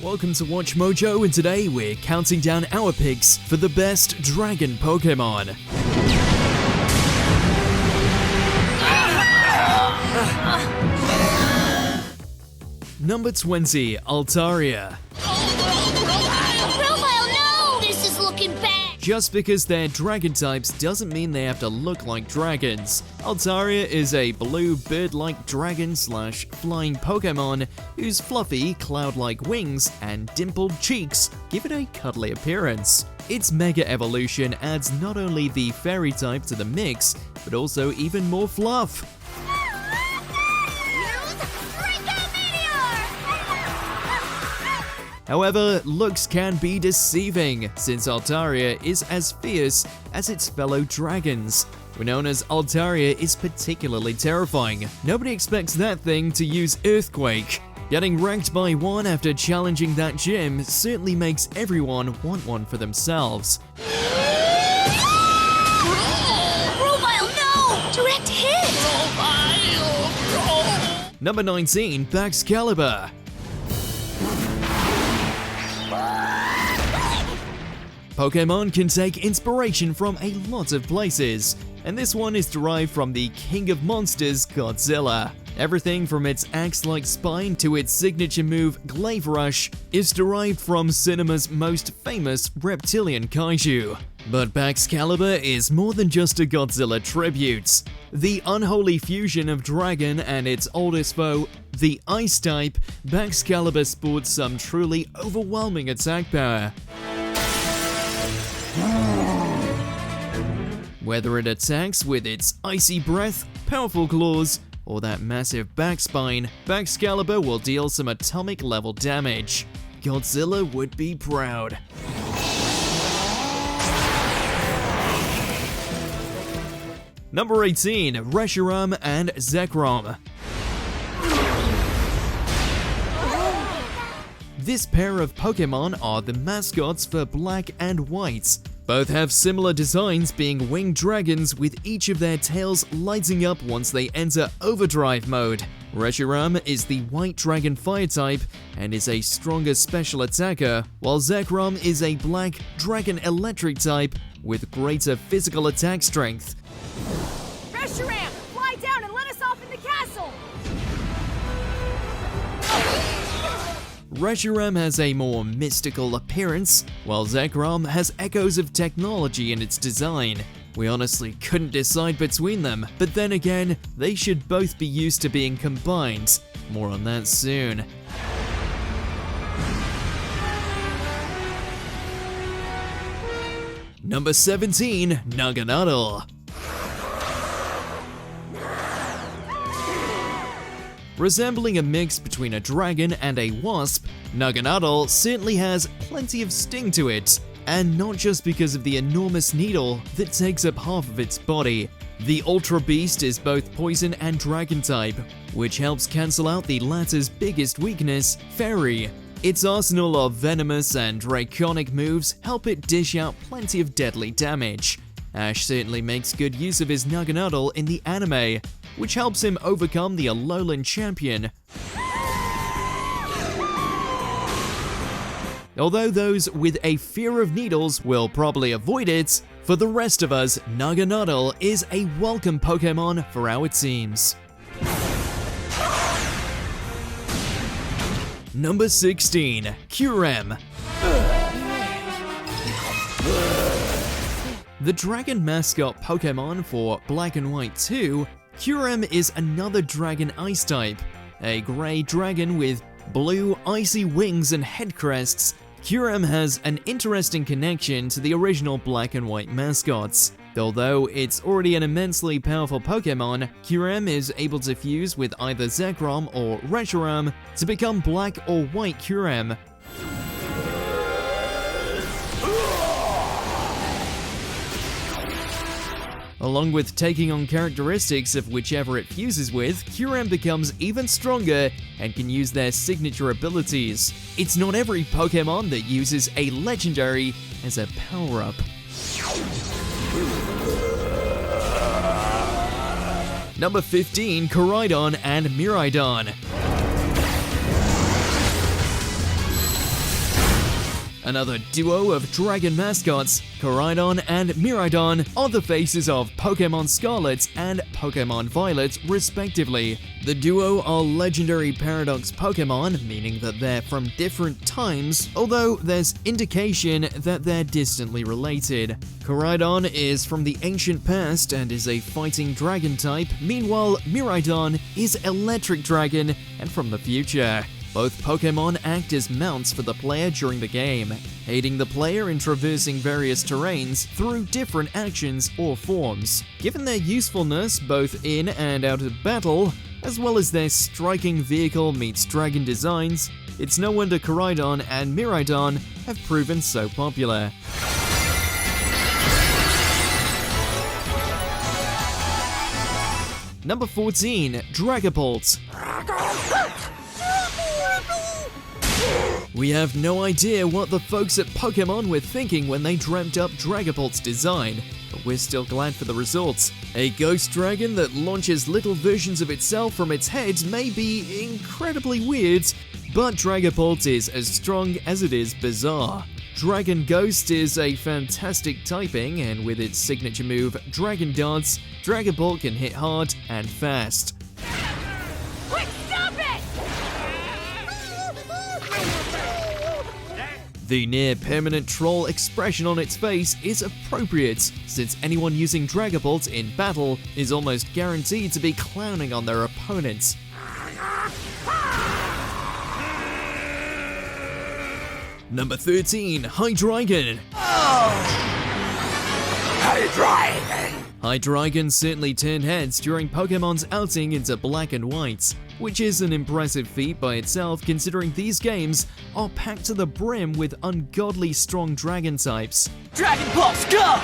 Welcome to Watch Mojo, and today we're counting down our picks for the best dragon Pokemon. Number 20, Altaria. No! This is looking bad! Just because they're dragon types doesn't mean they have to look like dragons. Altaria is a blue bird-like dragon/flying Pokemon whose fluffy, cloud-like wings and dimpled cheeks give it a cuddly appearance. Its Mega Evolution adds not only the fairy type to the mix, but also even more fluff. However, looks can be deceiving, since Altaria is as fierce as its fellow dragons. Renown's Altaria is particularly terrifying. Nobody expects that thing to use Earthquake. Getting wrecked by one after challenging that gym certainly makes everyone want one for themselves. Robile, no! Direct hit! Number 19, Baxcalibur. Pokemon can take inspiration from a lot of places, and this one is derived from the king of monsters, Godzilla. Everything from its axe-like spine to its signature move, Glaive Rush, is derived from cinema's most famous reptilian kaiju. But Baxcalibur is more than just a Godzilla tribute. The unholy fusion of dragon and its oldest foe, the Ice type, Baxcalibur sports some truly overwhelming attack power. Whether it attacks with its icy breath, powerful claws, or that massive back spine, Baxcalibur will deal some atomic level damage. Godzilla would be proud. Number 18, Reshiram and Zekrom. This pair of Pokemon are the mascots for Black and White. Both have similar designs, being winged dragons with each of their tails lighting up once they enter overdrive mode. Reshiram is the white dragon fire type and is a stronger special attacker, while Zekrom is a black dragon electric type with greater physical attack strength. Reshiram, fly down and let us off in the castle! Reshiram has a more mystical appearance, while Zekrom has echoes of technology in its design. We honestly couldn't decide between them, but then again, they should both be used to being combined. More on that soon. Number 17, Naganadel. Resembling a mix between a dragon and a wasp, Naganadel certainly has plenty of sting to it, and not just because of the enormous needle that takes up half of its body. The Ultra Beast is both poison and dragon type, which helps cancel out the latter's biggest weakness, Fairy. Its arsenal of venomous and draconic moves help it dish out plenty of deadly damage. Ash certainly makes good use of his Naganadel in the anime, which helps him overcome the Alolan champion. Although those with a fear of needles will probably avoid it, for the rest of us, Naganadel is a welcome Pokemon for our teams. Number 16, Kyurem. The dragon mascot Pokemon for Black and White 2, Kyurem is another dragon ice type. A grey dragon with blue icy wings and head crests, Kyurem has an interesting connection to the original Black and White mascots. Although it's already an immensely powerful Pokemon, Kyurem is able to fuse with either Zekrom or Reshiram to become Black or White Kyurem. Along with taking on characteristics of whichever it fuses with, Kyurem becomes even stronger and can use their signature abilities. It's not every Pokemon that uses a legendary as a power-up. Number 15, Koraidon and Miraidon. Another duo of dragon mascots, Koraidon and Miraidon, are the faces of Pokémon Scarlet and Pokémon Violet, respectively. The duo are legendary paradox Pokémon, meaning that they're from different times, although there's indication that they're distantly related. Koraidon is from the ancient past and is a fighting dragon type, meanwhile Miraidon is electric dragon and from the future. Both Pokémon act as mounts for the player during the game, aiding the player in traversing various terrains through different actions or forms. Given their usefulness both in and out of battle, as well as their striking vehicle meets dragon designs, it's no wonder Koraidon and Miraidon have proven so popular. Number 14, Dragapult. We have no idea what the folks at Pokémon were thinking when they dreamt up Dragapult's design, but we're still glad for the results. A ghost dragon that launches little versions of itself from its head may be incredibly weird, but Dragapult is as strong as it is bizarre. Dragon Ghost is a fantastic typing, and with its signature move, Dragon Dance, Dragapult can hit hard and fast. Quick, stop it! The near-permanent troll expression on its face is appropriate, since anyone using Dragapult in battle is almost guaranteed to be clowning on their opponents. Number 13, Hydreigon. Hydreigon certainly turned heads during Pokemon's outing into Black and White, which is an impressive feat by itself considering these games are packed to the brim with ungodly strong dragon types. Dragapult, go!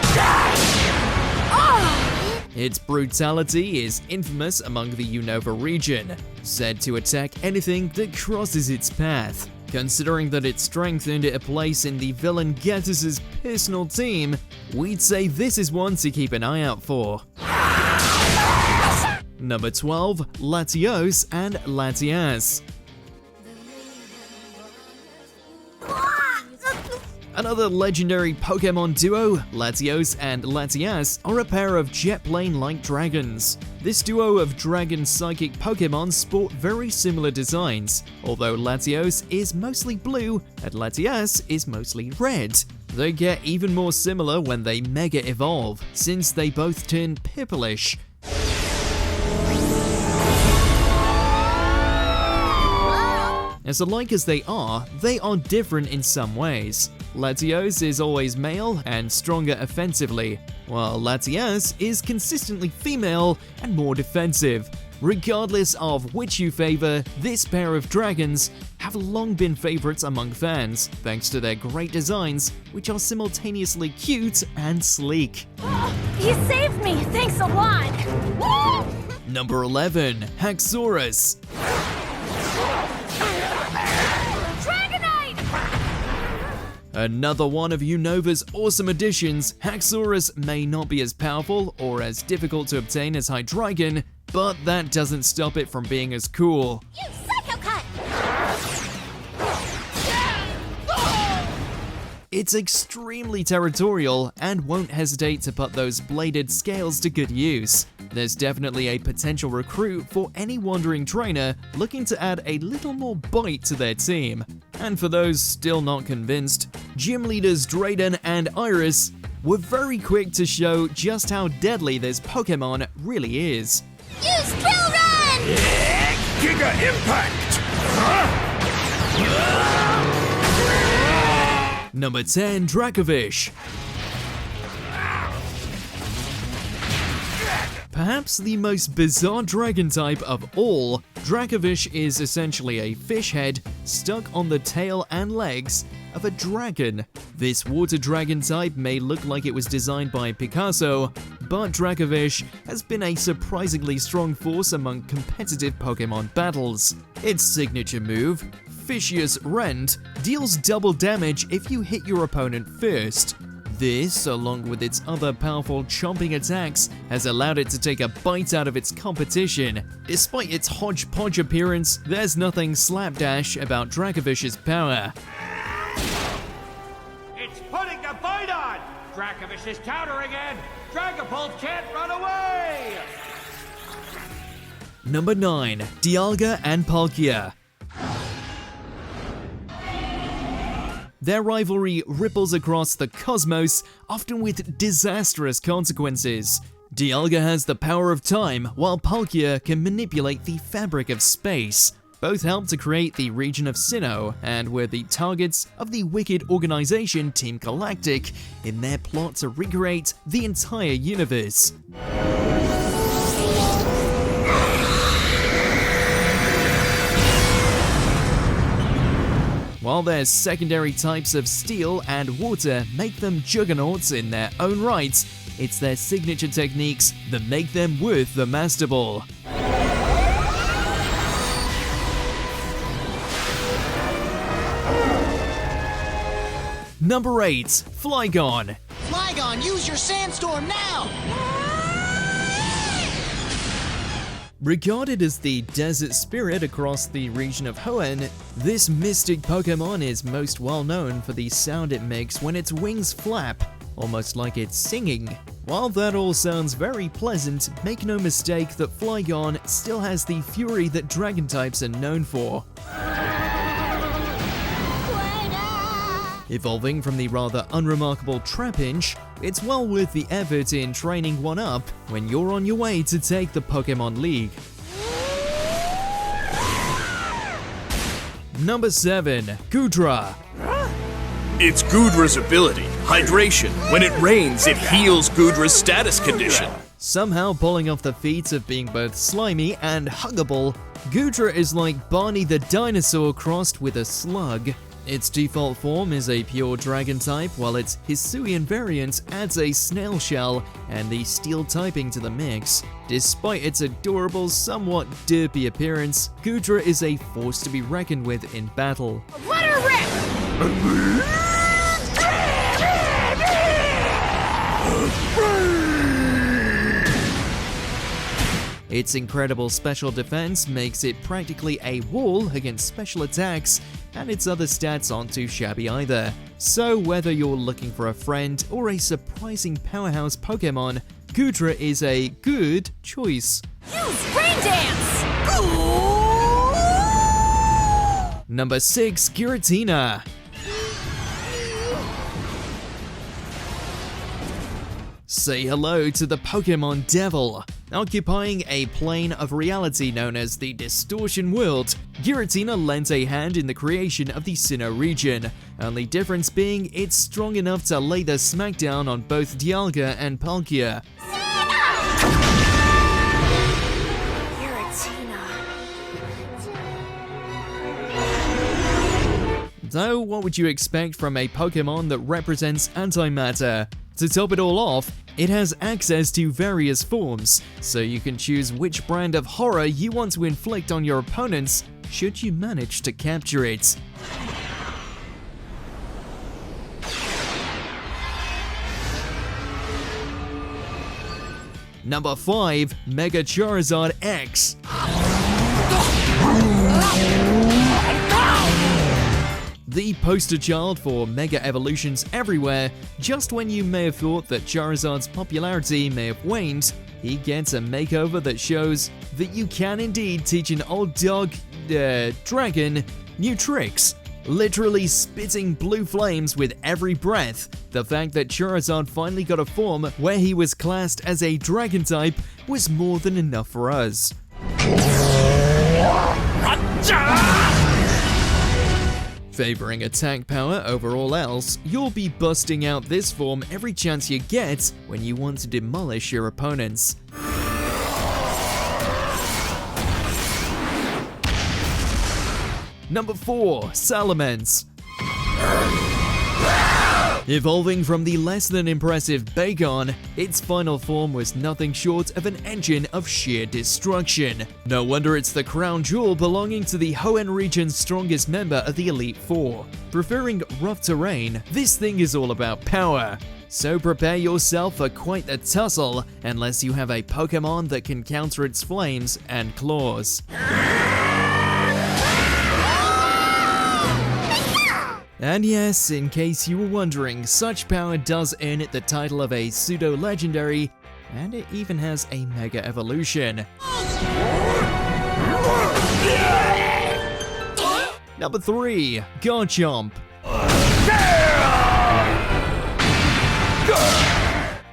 Its brutality is infamous among the Unova region, said to attack anything that crosses its path. Considering that its strength earned it a place in the villain Gatis's personal team, we'd say this is one to keep an eye out for. Number 12, Latios and Latias. Another legendary Pokémon duo, Latios and Latias, are a pair of jet plane-like dragons. This duo of dragon psychic Pokémon sport very similar designs, although Latios is mostly blue and Latias is mostly red. They get even more similar when they mega evolve, since they both turn purplish. As alike as they are different in some ways. Latios is always male and stronger offensively, while Latias is consistently female and more defensive. Regardless of which you favor, this pair of dragons have long been favorites among fans, thanks to their great designs, which are simultaneously cute and sleek. You saved me, thanks a lot! Number 11, Haxorus. Another one of Unova's awesome additions, Haxorus may not be as powerful or as difficult to obtain as Hydreigon, but that doesn't stop it from being as cool. You psycho cut! It's extremely territorial and won't hesitate to put those bladed scales to good use. There's definitely a potential recruit for any wandering trainer looking to add a little more bite to their team. And for those still not convinced, gym leaders Drayden and Iris were very quick to show just how deadly this Pokemon really is. Use Drill Run! Giga Impact! Number 10, Dracovish. Perhaps the most bizarre dragon type of all, Dracovish is essentially a fish head stuck on the tail and legs of a dragon. This water dragon type may look like it was designed by Picasso, but Dracovish has been a surprisingly strong force among competitive Pokemon battles. Its signature move, Vicious Rend, deals double damage if you hit your opponent first. This, along with its other powerful chomping attacks, has allowed it to take a bite out of its competition. Despite its hodgepodge appearance, there's nothing slapdash about Dracovish's power. Dracovish is countering it! Dragapult can't run away! Number 9. Dialga and Palkia. Their rivalry ripples across the cosmos, often with disastrous consequences. Dialga has the power of time, while Palkia can manipulate the fabric of space. Both helped to create the region of Sinnoh, and were the targets of the wicked organization Team Galactic in their plot to recreate the entire universe. While their secondary types of steel and water make them juggernauts in their own right, it's their signature techniques that make them worth the Master Ball. Number 8. Flygon. Flygon, use your sandstorm now! Regarded as the desert spirit across the region of Hoenn, this mystic Pokemon is most well known for the sound it makes when its wings flap, almost like it's singing. While that all sounds very pleasant, make no mistake that Flygon still has the fury that dragon types are known for. Evolving from the rather unremarkable Trapinch, it's well worth the effort in training one up when you're on your way to take the Pokemon League. Number 7. Goodra. It's Goodra's ability, Hydration. When it rains, it heals Goodra's status condition. Somehow pulling off the feats of being both slimy and huggable, Goodra is like Barney the dinosaur crossed with a slug. Its default form is a pure dragon type, while its Hisuian variant adds a snail shell and the steel typing to the mix. Despite its adorable, somewhat derpy appearance, Goodra is a force to be reckoned with in battle. Let her rip! Its incredible special defense makes it practically a wall against special attacks, and its other stats aren't too shabby either. So whether you're looking for a friend or a surprising powerhouse Pokemon, Goodra is a good choice. Use Rain Dance! Number 6. Giratina. Say hello to the Pokemon Devil. Occupying a plane of reality known as the Distortion World, Giratina lent a hand in the creation of the Sinnoh region, only difference being it's strong enough to lay the smackdown on both Dialga and Palkia. Though, what would you expect from a Pokemon that represents antimatter? To top it all off, it has access to various forms, so you can choose which brand of horror you want to inflict on your opponents should you manage to capture it. Number 5. Mega Charizard X. The poster child for Mega Evolutions everywhere, just when you may have thought that Charizard's popularity may have waned, he gets a makeover that shows that you can indeed teach an old dog, dragon, new tricks. Literally spitting blue flames with every breath. The fact that Charizard finally got a form where he was classed as a dragon type was more than enough for us. Favoring attack power over all else, you'll be busting out this form every chance you get when you want to demolish your opponents. Number 4. Salamence. Evolving from the less than impressive Bagon, its final form was nothing short of an engine of sheer destruction. No wonder it's the crown jewel belonging to the Hoenn region's strongest member of the Elite Four. Preferring rough terrain, this thing is all about power. So prepare yourself for quite the tussle, unless you have a Pokemon that can counter its flames and claws. And yes, in case you were wondering, such power does earn it the title of a pseudo-legendary, and it even has a Mega Evolution. Number 3. Garchomp.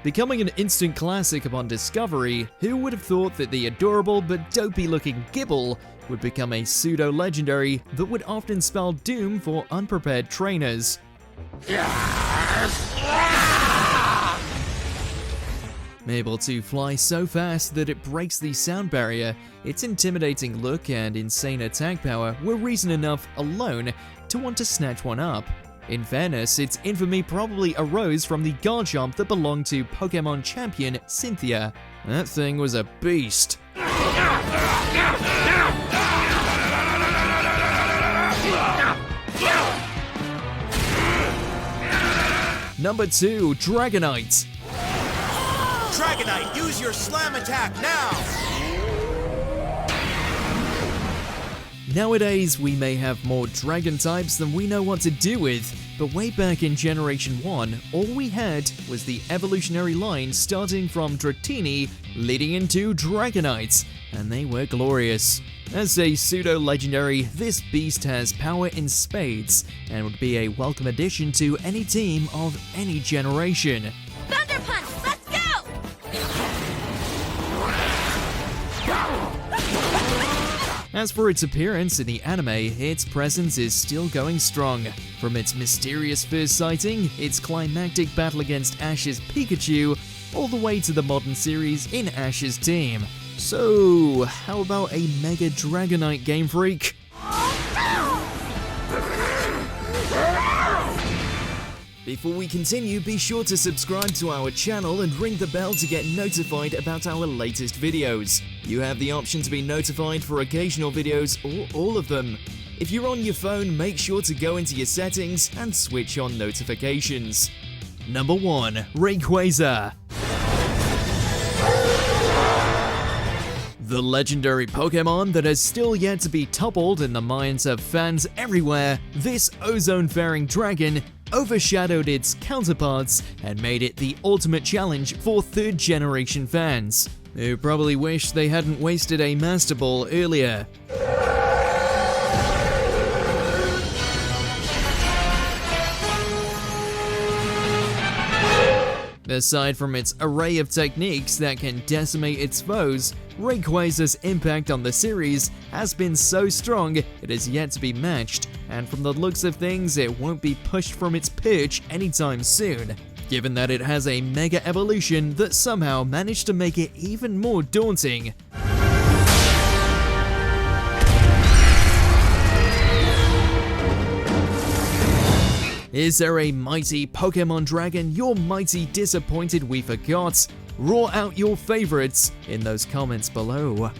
Becoming an instant classic upon discovery, who would have thought that the adorable but dopey-looking Gibble would become a pseudo-legendary that would often spell doom for unprepared trainers. Able to fly so fast that it breaks the sound barrier, its intimidating look and insane attack power were reason enough alone to want to snatch one up. In fairness, its infamy probably arose from the Garchomp that belonged to Pokemon champion Cynthia. That thing was a beast. Number 2. Dragonite. Dragonite, use your slam attack now! Nowadays, we may have more dragon types than we know what to do with, but way back in Generation 1, all we had was the evolutionary line starting from Dratini leading into Dragonite, and they were glorious. As a pseudo-legendary, this beast has power in spades, and would be a welcome addition to any team of any generation. Thunder Punch, let's go! As for its appearance in the anime, its presence is still going strong. From its mysterious first sighting, its climactic battle against Ash's Pikachu, all the way to the modern series in Ash's team. So, how about a Mega Dragonite, Game Freak? Before we continue, be sure to subscribe to our channel and ring the bell to get notified about our latest videos. You have the option to be notified for occasional videos or all of them. If you're on your phone, make sure to go into your settings and switch on notifications. Number 1. Rayquaza. The legendary Pokemon that has still yet to be toppled in the minds of fans everywhere, this ozone-faring dragon overshadowed its counterparts and made it the ultimate challenge for third-generation fans, who probably wish they hadn't wasted a Master Ball earlier. Aside from its array of techniques that can decimate its foes, Rayquaza's impact on the series has been so strong it is yet to be matched, and from the looks of things it won't be pushed from its perch anytime soon, given that it has a Mega Evolution that somehow managed to make it even more daunting. Is there a mighty Pokemon dragon you're mighty disappointed we forgot? Roar out your favorites in those comments below.